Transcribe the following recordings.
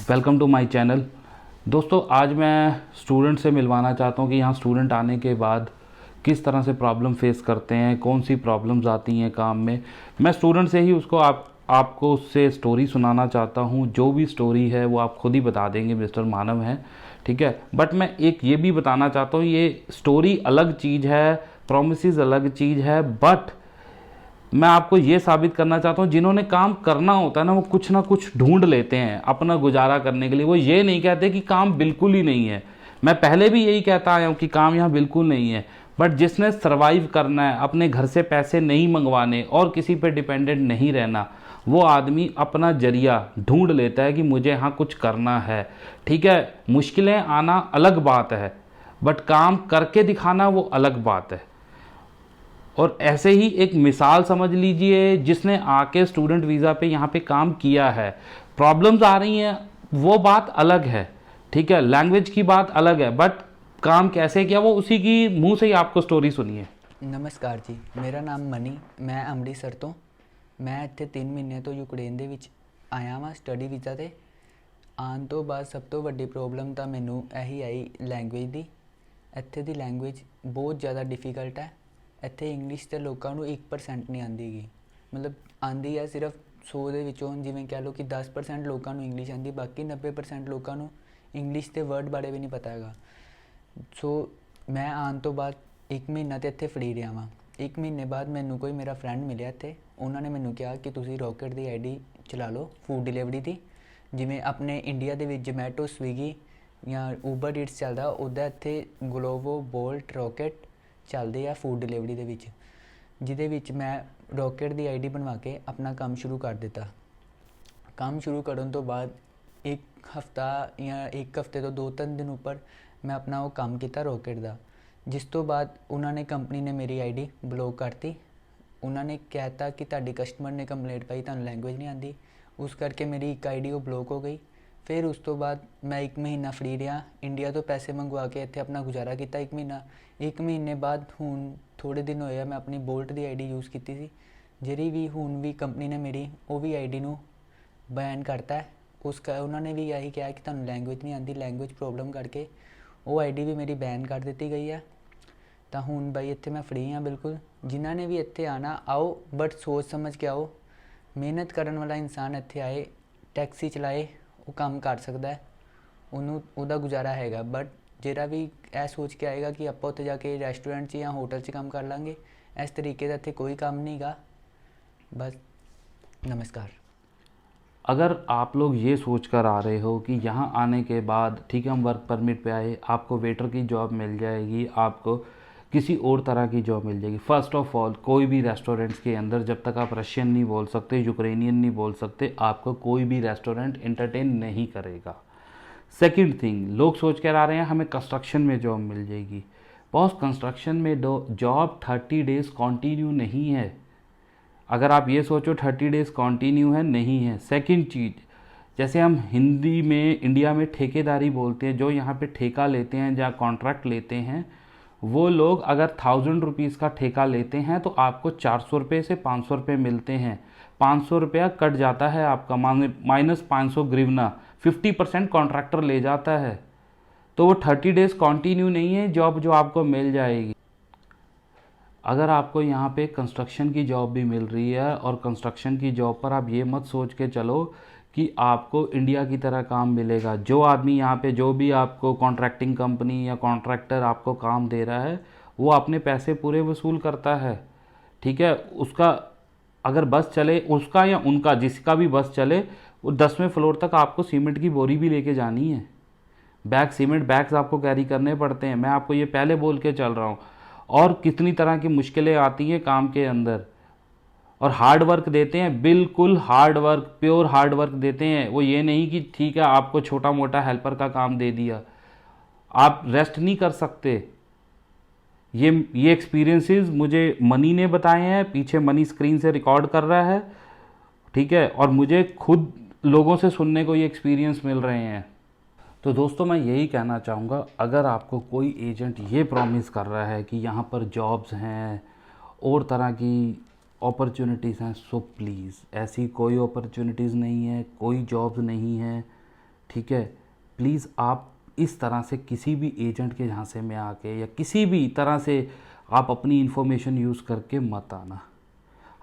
Welcome to my channel. दोस्तों, आज मैं स्टूडेंट से मिलवाना चाहता हूँ कि यहाँ स्टूडेंट आने के बाद किस तरह से प्रॉब्लम फेस करते हैं, कौन सी प्रॉब्लम्स आती हैं काम में। मैं स्टूडेंट से ही उसको आपको उससे स्टोरी सुनाना चाहता हूँ। जो भी स्टोरी है वो आप खुद ही बता देंगे, मिस्टर मानव हैं, ठीक है। बट मैं एक ये भी बताना चाहता हूँ, ये स्टोरी अलग चीज़ है, प्रॉमिसेस अलग चीज़ है। बट मैं आपको ये साबित करना चाहता हूँ, जिन्होंने काम करना होता है ना, वो कुछ ना कुछ ढूंढ लेते हैं अपना गुजारा करने के लिए। वो ये नहीं कहते कि काम बिल्कुल ही नहीं है। मैं पहले भी यही कहता आया हूँ कि काम यहाँ बिल्कुल नहीं है। बट जिसने सरवाइव करना है, अपने घर से पैसे नहीं मंगवाने और किसी पे डिपेंडेंट नहीं रहना, वो आदमी अपना जरिया ढूंढ लेता है कि मुझे यहाँ कुछ करना है, ठीक है। मुश्किलें आना अलग बात है, बट काम करके दिखाना वो अलग बात है। और ऐसे ही एक मिसाल समझ लीजिए, जिसने आके स्टूडेंट वीज़ा पे यहाँ पे काम किया है। प्रॉब्लम्स आ रही हैं, वो बात अलग है, ठीक है, लैंग्वेज की बात अलग है, बट काम कैसे किया वो उसी की मुंह से ही आपको स्टोरी सुनिए। नमस्कार जी, मेरा नाम मनी, मैं ਅੰਮ੍ਰਿਤਸਰ ਤੋਂ। ਮੈਂ ਇੱਥੇ 3 ਮਹੀਨੇ ਤੋਂ ਯੂਕਰੇਨ ਦੇ ਵਿੱਚ ਆਇਆ ਵਾਂ ਸਟੱਡੀ ਵੀਜ਼ਾ 'ਤੇ। ਆਉਣ ਤੋਂ ਬਾਅਦ ਸਭ ਤੋਂ ਵੱਡੀ ਪ੍ਰੋਬਲਮ ਤਾਂ ਮੈਨੂੰ ਇਹੀ ਆਈ ਲੈਂਗੁਏਜ ਦੀ। ਇੱਥੇ ਦੀ ਲੈਂਗੁਏਜ ਬਹੁਤ ਜ਼ਿਆਦਾ ਡਿਫੀਕਲਟ ਹੈ। ਇੱਥੇ ਇੰਗਲਿਸ਼ ਤੇ ਲੋਕਾਂ ਨੂੰ 1% ਨਹੀਂ ਆਉਂਦੀ ਗੀ, ਮਤਲਬ ਆਉਂਦੀ ਹੈ ਸਿਰਫ 100 ਦੇ ਵਿੱਚੋਂ, ਜਿਵੇਂ ਕਹਿ ਲਓ ਕਿ 10% ਲੋਕਾਂ ਨੂੰ ਇੰਗਲਿਸ਼ ਆਉਂਦੀ, ਬਾਕੀ 90% ਲੋਕਾਂ ਨੂੰ ਇੰਗਲਿਸ਼ ਦੇ ਵਰਡ ਬਾਰੇ ਵੀ ਨਹੀਂ ਪਤਾ ਹੈਗਾ। ਸੋ ਮੈਂ ਆਉਣ ਤੋਂ ਬਾਅਦ 1 ਮਹੀਨਾ ਤਾਂ ਇੱਥੇ ਫਰੀ ਰਿਹਾ ਵਾਂ। 1 ਮਹੀਨੇ ਬਾਅਦ ਮੈਨੂੰ ਕੋਈ ਮੇਰਾ ਫਰੈਂਡ ਮਿਲਿਆ ਇੱਥੇ। ਉਹਨਾਂ ਨੇ ਮੈਨੂੰ ਕਿਹਾ ਕਿ ਤੁਸੀਂ ਰੋਕਟ ਦੀ ਆਈਡੀ ਚਲਾ ਲਓ ਫੂਡ ਡਿਲੀਵਰੀ ਦੀ। ਜਿਵੇਂ ਆਪਣੇ ਇੰਡੀਆ ਦੇ ਵਿੱਚ ਜਮੈਟੋ, ਸਵੀਗੀ ਜਾਂ ਊਬਰ ਈਟਸ ਚੱਲਦਾ, ਉੱਦਾਂ ਇੱਥੇ ਗਲੋਬੋ, ਬੋਲਟ, ਰੋਕਟ ਚੱਲਦੇ ਆ ਫੂਡ ਡਿਲੀਵਰੀ ਦੇ ਵਿੱਚ, ਜਿਹਦੇ ਵਿੱਚ ਮੈਂ ਰੋਕਟ ਦੀ ਆਈਡੀ ਬਣਵਾ ਕੇ ਆਪਣਾ ਕੰਮ ਸ਼ੁਰੂ ਕਰ ਦਿੱਤਾ। ਕੰਮ ਸ਼ੁਰੂ ਕਰਨ ਤੋਂ ਬਾਅਦ 1 ਹਫ਼ਤਾ ਜਾਂ 1 ਹਫ਼ਤੇ ਤੋਂ 2-3 ਦਿਨ ਉੱਪਰ ਮੈਂ ਆਪਣਾ ਉਹ ਕੰਮ ਕੀਤਾ ਰੋਕਟ ਦਾ। ਜਿਸ ਤੋਂ ਬਾਅਦ ਉਹਨਾਂ ਨੇ, ਕੰਪਨੀ ਨੇ ਮੇਰੀ ਆਈਡੀ ਬਲੌਕ ਕਰਤੀ। ਉਹਨਾਂ ਨੇ ਕਹਿ ਤਾ ਕਿ ਤੁਹਾਡੀ ਕਸਟਮਰ ਨੇ ਕੰਪਲੇਂਟ ਪਾਈ, ਤੁਹਾਨੂੰ ਲੈਂਗੁਏਜ ਨਹੀਂ ਆਉਂਦੀ, ਉਸ ਕਰਕੇ ਮੇਰੀ ਇੱਕ ਆਈਡੀ ਉਹ ਬਲੌਕ ਹੋ ਗਈ। ਫਿਰ ਉਸ ਤੋਂ ਬਾਅਦ ਮੈਂ 1 ਮਹੀਨਾ ਫਰੀ ਰਿਹਾ, ਇੰਡੀਆ ਤੋਂ ਪੈਸੇ ਮੰਗਵਾ ਕੇ ਇੱਥੇ ਆਪਣਾ ਗੁਜ਼ਾਰਾ ਕੀਤਾ 1 ਮਹੀਨਾ। 1 ਮਹੀਨੇ ਬਾਅਦ ਹੁਣ ਥੋੜ੍ਹੇ ਦਿਨ ਹੋਏ ਆ, ਮੈਂ ਆਪਣੀ ਬੋਲਟ ਦੀ ਆਈਡੀ ਯੂਜ਼ ਕੀਤੀ ਸੀ, ਜਿਹੜੀ ਵੀ ਹੁਣ ਵੀ ਕੰਪਨੀ ਨੇ ਮੇਰੀ ਉਹ ਵੀ ਆਈਡੀ ਨੂੰ ਬੈਨ ਕਰਤਾ ਹੈ। ਉਹਨਾਂ ਨੇ ਵੀ ਇਹੀ ਕਿਹਾ ਕਿ ਤੁਹਾਨੂੰ ਲੈਂਗੁਏਜ ਨਹੀਂ ਆਉਂਦੀ, ਲੈਂਗੁਏਜ ਪ੍ਰੋਬਲਮ ਕਰਕੇ ਉਹ ਆਈਡੀ ਵੀ ਮੇਰੀ ਬੈਨ ਕਰ ਦਿੱਤੀ ਗਈ ਹੈ। ਤਾਂ ਹੁਣ ਬਾਈ ਇੱਥੇ ਮੈਂ ਫਰੀ ਹਾਂ ਬਿਲਕੁਲ। ਜਿਨ੍ਹਾਂ ਨੇ ਵੀ ਇੱਥੇ ਆਉਣਾ ਆਓ, ਬਟ ਸੋਚ ਸਮਝ ਕੇ ਆਓ। ਮਿਹਨਤ ਕਰਨ ਵਾਲਾ ਇਨਸਾਨ ਇੱਥੇ ਆਏ, ਟੈਕਸੀ ਚਲਾਏ, ਉਹ ਕੰਮ ਕਰ ਸਕਦਾ ਹੈ, ਉਹਨੂੰ ਉਹਦਾ ਗੁਜ਼ਾਰਾ ਹੈਗਾ। ਬਟ ਜਿਹੜਾ ਵੀ ਇਹ ਸੋਚ ਕੇ ਆਏਗਾ ਕਿ ਆਪਾਂ ਉੱਥੇ ਜਾ ਕੇ ਰੈਸਟੋਰੈਂਟ 'ਚ ਜਾਂ ਹੋਟਲ 'ਚ ਕੰਮ ਕਰ ਲਾਂਗੇ, ਇਸ ਤਰੀਕੇ ਦਾ ਇੱਥੇ ਕੋਈ ਕੰਮ नहीं गा। बस नमस्कार। अगर आप लोग ये सोच कर आ रहे हो कि यहाँ आने के बाद ठीक है हम वर्क परमिट पे आए, आपको वेटर की जॉब मिल जाएगी, आपको किसी और तरह की जॉब मिल जाएगी। फ़र्स्ट ऑफ ऑल, कोई भी रेस्टोरेंट्स के अंदर जब तक आप रशियन नहीं बोल सकते, यूक्रेनियन नहीं बोल सकते, आपको कोई भी रेस्टोरेंट एंटरटेन नहीं करेगा। सेकंड थिंग, लोग सोच कर आ रहे हैं हमें कंस्ट्रक्शन में जॉब मिल जाएगी। बॉस, कंस्ट्रक्शन में जॉब 30 डेज़ कॉन्टीन्यू नहीं है। अगर आप ये सोचो 30 डेज़ कॉन्टीन्यू है, नहीं है। सेकंड चीज़, जैसे हम हिंदी में इंडिया में ठेकेदारी बोलते हैं, जो यहाँ पे ठेका लेते हैं या कॉन्ट्रैक्ट लेते हैं, वो लोग अगर 1000 रुपीज़ का ठेका लेते हैं तो आपको 400 रुपये से 500 रुपये मिलते हैं। 500 रुपया कट जाता है आपका, माइनस 500 ग्रिवना, 50% कॉन्ट्रैक्टर ले जाता है। तो वो 30 डेज़ कॉन्टीन्यू नहीं है जॉब जो आपको मिल जाएगी। अगर आपको यहाँ पे कंस्ट्रक्शन की जॉब भी मिल रही है, और कंस्ट्रक्शन की जॉब पर आप ये मत सोच के चलो कि आपको इंडिया की तरह काम मिलेगा। जो आदमी यहाँ पे, जो भी आपको कॉन्ट्रैक्टिंग कंपनी या कॉन्ट्रैक्टर आपको काम दे रहा है, वो अपने पैसे पूरे वसूल करता है, ठीक है। उसका अगर बस चले, उसका या उनका, जिसका भी बस चले, वो 10वें फ्लोर तक आपको सीमेंट की बोरी भी लेके जानी है। सीमेंट बैग्स आपको कैरी करने पड़ते हैं, मैं आपको ये पहले बोल के चल रहा हूँ। और कितनी तरह की मुश्किलें आती हैं काम के अंदर। और हार्ड वर्क देते हैं, बिल्कुल hard work, pure hard work देते हैं। वो ये नहीं कि ठीक है आपको छोटा मोटा हेल्पर का काम दे दिया, आप रेस्ट नहीं कर सकते। ये एक्सपीरियंसेस मुझे मनी ने बताए हैं, पीछे मनी स्क्रीन से रिकॉर्ड कर रहा है, ठीक है, और मुझे खुद लोगों से सुनने को ये एक्सपीरियंस मिल रहे हैं। तो दोस्तों, मैं यही कहना चाहूँगा, अगर आपको कोई एजेंट ये प्रॉमिस कर रहा है कि यहाँ पर जॉब्स हैं और तरह की अपॉर्चुनिटीज़ हैं, सो प्लीज़, ऐसी कोई अपॉर्चुनिटीज़ नहीं है, कोई जॉब्स नहीं है, ठीक है, प्लीज़ आप इस तरह से किसी भी एजेंट के झांसे में आके या किसी भी तरह से आप अपनी इन्फॉर्मेशन यूज़ करके मत आना।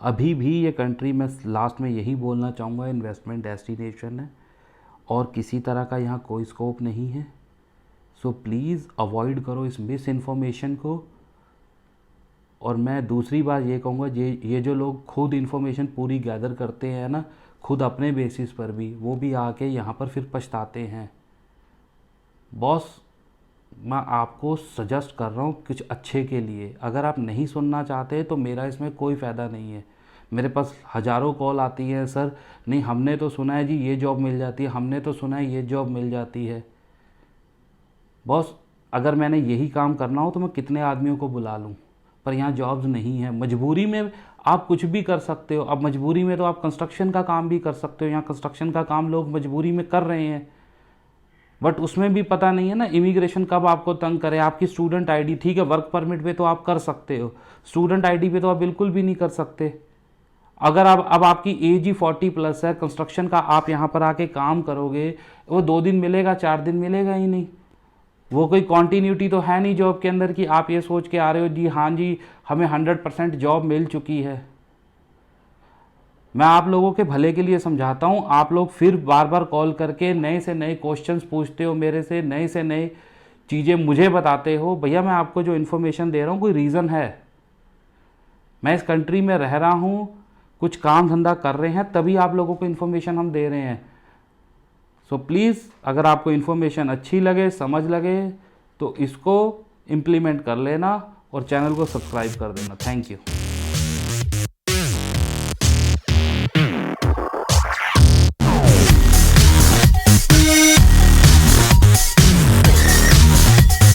अभी भी ये कंट्री, मैं लास्ट में यही बोलना चाहूँगा, इन्वेस्टमेंट डेस्टिनेशन है और किसी तरह का यहाँ कोई स्कोप नहीं है। सो प्लीज़ अवॉइड करो इस मिस इन्फॉर्मेशन को। और मैं दूसरी बात ये कहूँगा, ये जो लोग खुद इन्फॉर्मेशन पूरी गैदर करते हैं ना, खुद अपने बेसिस पर भी, वो भी आके यहाँ पर फिर पछताते हैं। बॉस, मैं आपको सजेस्ट कर रहा हूँ कुछ अच्छे के लिए। अगर आप नहीं सुनना चाहते तो मेरा इसमें कोई फ़ायदा नहीं है। मेरे पास हज़ारों कॉल आती है, सर नहीं हमने तो सुना है जी ये जॉब मिल जाती है, हमने तो सुना है ये जॉब मिल जाती है। बॉस, अगर मैंने यही काम करना हो तो मैं कितने आदमियों को बुला लूँ, पर यहाँ जॉब्स नहीं है। मजबूरी में आप कुछ भी कर सकते हो। अब मजबूरी में तो आप कंस्ट्रक्शन का काम भी कर सकते हो। यहाँ कंस्ट्रक्शन का काम लोग मजबूरी में कर रहे हैं, बट उसमें भी पता नहीं है ना इमिग्रेशन कब आपको तंग करे। आपकी स्टूडेंट आईडी, ठीक है वर्क परमिट पे तो आप कर सकते हो, स्टूडेंट आईडी पे तो आप बिल्कुल भी नहीं कर सकते। अगर आप अब आपकी एज ही 40+ है, कंस्ट्रक्शन का आप यहाँ पर आके काम करोगे, वो 2 दिन मिलेगा, 4 दिन मिलेगा ही नहीं। वो कोई कॉन्टीन्यूटी तो है नहीं जॉब के अंदर कि आप ये सोच के आ रहे हो जी हाँ जी हमें 100% जॉब मिल चुकी है। मैं आप लोगों के भले के लिए समझाता हूँ, आप लोग फिर बार बार कॉल करके नए से नए क्वेश्चंस पूछते हो मेरे से, नए से नए चीज़ें मुझे बताते हो। भैया मैं आपको जो इन्फॉर्मेशन दे रहा हूँ कोई रीज़न है। मैं इस कंट्री में रह रहा हूँ, कुछ काम धंधा कर रहे हैं, तभी आप लोगों को इन्फॉर्मेशन हम दे रहे हैं। सो प्लीज़ अगर आपको इन्फॉर्मेशन अच्छी लगे, समझ लगे, तो इसको इम्प्लीमेंट कर लेना और चैनल को सब्सक्राइब कर देना। Thank you.